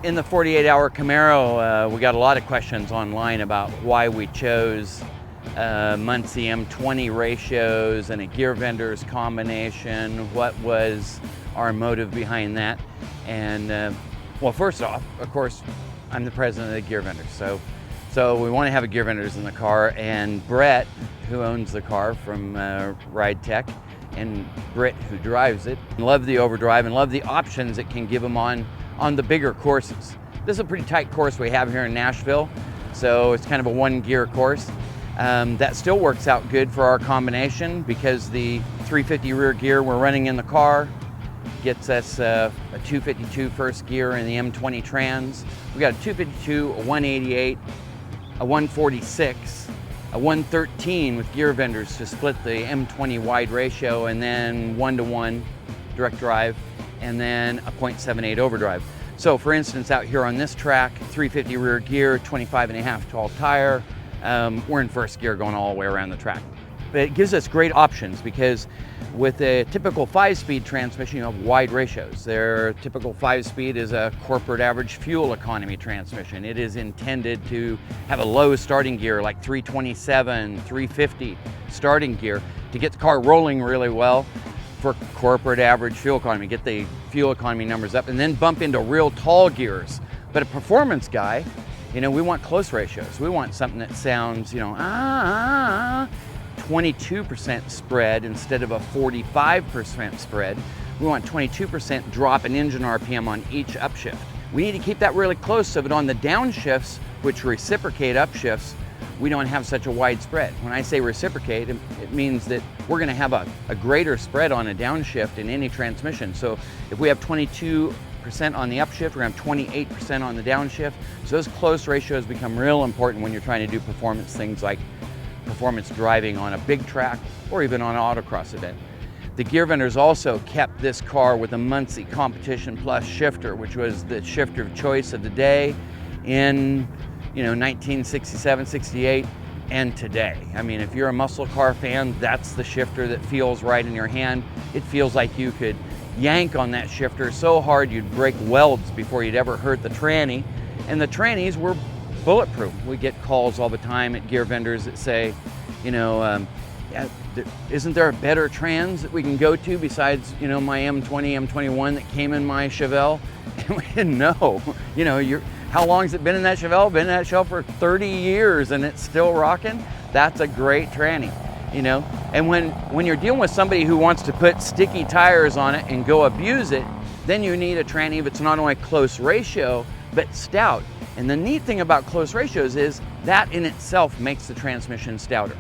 In the 48-hour Camaro, we got a lot of questions online about why we chose Muncie M20 ratios and a gear vendor's combination. What was our motive behind that? And well, first off, of course, I'm the president of the gear vendors, so we want to have a gear vendors in the car. And Brett, who owns the car from Ride Tech, and Britt, who drives it, love the overdrive and love the options it can give them on the bigger courses. This is a pretty tight course we have here in Nashville, so it's kind of a one gear course. That still works out good for our combination because the 350 rear gear we're running in the car gets us a 252 first gear in the M20 trans. We got a 252, a 188, a 146, a 113 with gear vendors to split the M20 wide ratio, and then 1-to-1 direct drive, and then a 0.78 overdrive. So for instance, out here on this track, 350 rear gear, 25.5 tall tire, we're in first gear going all the way around the track. But it gives us great options because with a typical 5-speed transmission, you have wide ratios. Their typical 5-speed is a corporate average fuel economy transmission. It is intended to have a low starting gear like 327, 350 starting gear to get the car rolling really well for corporate average fuel economy, get the fuel economy numbers up, and then bump into real tall gears. But a performance guy, you know, we want close ratios. We want something that sounds, you know, 22% spread instead of a 45% spread. We want 22% drop in engine RPM on each upshift. We need to keep that really close so that on the downshifts, which reciprocate upshifts, we don't have such a wide spread. When I say reciprocate, it means that we're gonna have a greater spread on a downshift in any transmission. So if we have 22% on the upshift, we're gonna have 28% on the downshift. So those close ratios become real important when you're trying to do performance things like performance driving on a big track or even on an autocross event. The gear vendors also kept this car with a Muncie Competition Plus shifter, which was the shifter of choice of the day in 1967, 68, and today. I mean, if you're a muscle car fan, that's the shifter that feels right in your hand. It feels like you could yank on that shifter so hard you'd break welds before you'd ever hurt the tranny. And the trannies were bulletproof. We get calls all the time at gear vendors that say, isn't there a better trans that we can go to besides, my M20, M21 that came in my Chevelle? And we didn't know. How long has it been in that Chevelle? Been in that Chevelle for 30 years and it's still rocking? That's a great tranny, And when you're dealing with somebody who wants to put sticky tires on it and go abuse it, then you need a tranny that's not only close ratio, but stout. And the neat thing about close ratios is that in itself makes the transmission stouter.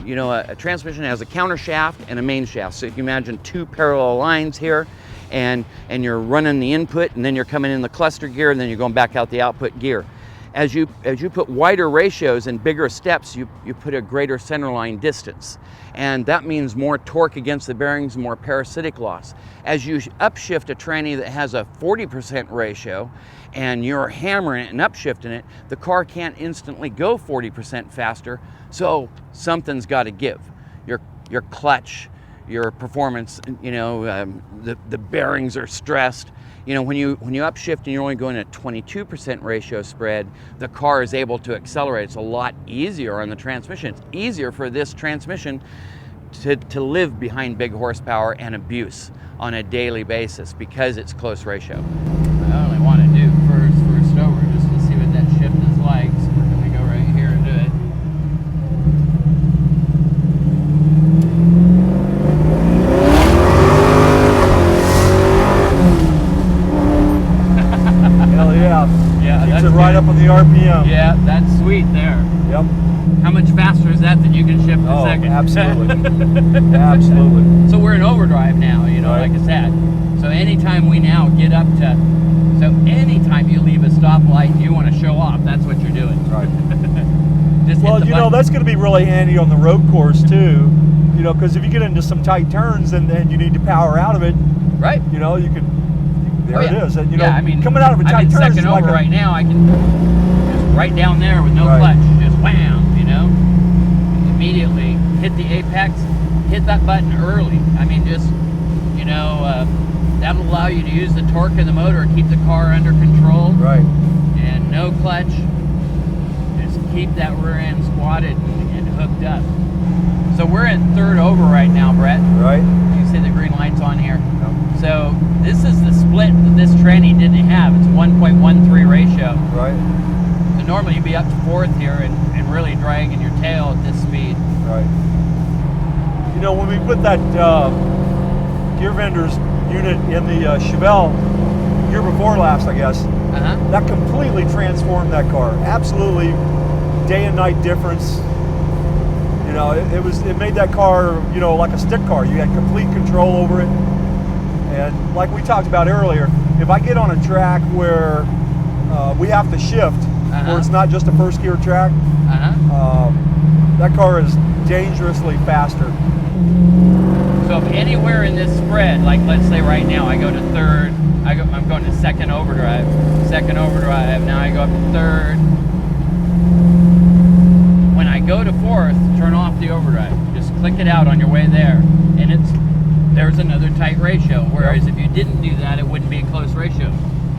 A transmission has a counter shaft and a main shaft. So if you imagine two parallel lines here, and you're running the input, and then you're coming in the cluster gear, and then you're going back out the output gear. As you put wider ratios and bigger steps, you put a greater centerline distance. And that means more torque against the bearings, more parasitic loss. As you upshift a tranny that has a 40% ratio, and you're hammering it and upshifting it, the car can't instantly go 40% faster, so something's got to give. Your clutch, your performance, the bearings are stressed. When you upshift and you're only going at 22% ratio spread, the car is able to accelerate. It's a lot easier on the transmission. It's easier for this transmission to live behind big horsepower and abuse on a daily basis because it's close ratio. I only want to do first over just to see what that shift is like. So we're going to go right here and do it. Yeah, keeps it right up on the RPM. Yeah, that's sweet there. Yep. How much faster is that than you can shift a second? Absolutely. Absolutely. So we're in overdrive now, right. Like I said. So anytime we now get up to, anytime you leave a stoplight and you want to show off, that's what you're doing. Right. Just that's going to be really handy on the road course too. Because if you get into some tight turns and you need to power out of it, right? You can. There it is. And, coming out of a tight turn. Second over right now, I can just right down there with no clutch, just wham, immediately hit the apex, hit that button early. I mean, just, That'll allow you to use the torque of the motor, keep the car under control. Right. And no clutch. Just keep that rear end squatted and hooked up. So we're in third over right now, Brett. Right. You see the green lights on here. Yep. So this is the split that this tranny didn't have. It's 1.13 ratio. Right. So normally you'd be up to fourth here and really dragging your tail at this speed. Right. You know, when we put that gear vendor's unit in the Chevelle year before last, I guess, that completely transformed that car. Absolutely day and night difference. You know, it made that car, you know, like a stick car. You had complete control over it. And like we talked about earlier, if I get on a track where we have to shift, where it's not just a first gear track, that car is dangerously faster. So if anywhere in this spread, like let's say right now, I go to third, I'm going to second overdrive, now I go up to third. When I go to fourth, turn off the overdrive. Just click it out on your way there, and there's another tight ratio. Whereas if you didn't do that, it wouldn't be a close ratio.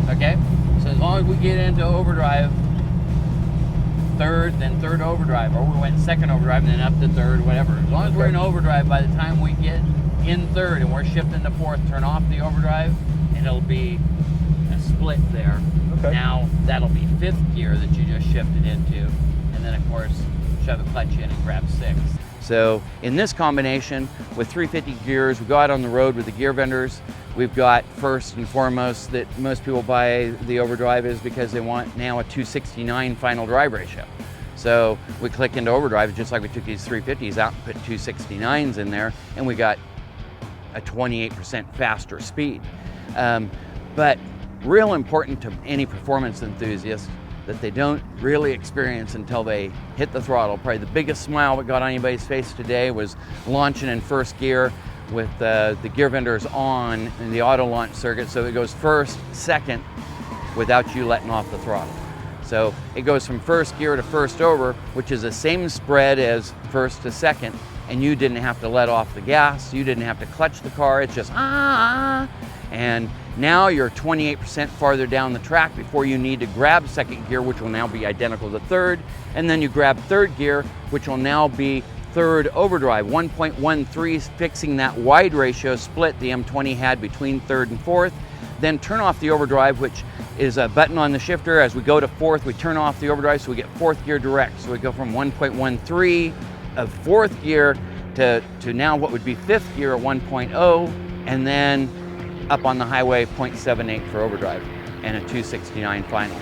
Okay? So as long as we get into overdrive, third, then third overdrive, or we went second overdrive and then up to third, whatever. As long as we're in overdrive, by the time we get in third and we're shifting to fourth, turn off the overdrive, and it'll be a split there. Okay. Now that'll be fifth gear that you just shifted into, and then of course shove a clutch in and grab sixth. So in this combination with 350 gears, we go out on the road with the gear vendors. We've got first and foremost that most people buy the overdrive is because they want now a 269 final drive ratio. So we click into overdrive just like we took these 350s out and put 269s in there, and we got a 28% faster speed. But real important to any performance enthusiast that they don't really experience until they hit the throttle. Probably the biggest smile that got on anybody's face today was launching in first gear with the gear vendors on in the auto launch circuit, so it goes first, second, without you letting off the throttle. So it goes from first gear to first over, which is the same spread as first to second, and you didn't have to let off the gas, you didn't have to clutch the car, it's just and now you're 28% farther down the track before you need to grab second gear, which will now be identical to third, and then you grab third gear, which will now be third overdrive, 1.13, fixing that wide ratio split the M20 had between third and fourth. Then turn off the overdrive, which is a button on the shifter. As we go to fourth, we turn off the overdrive so we get fourth gear direct. So we go from 1.13 of fourth gear to now what would be fifth gear at 1.0, and then up on the highway 0.78 for overdrive and a 269 final.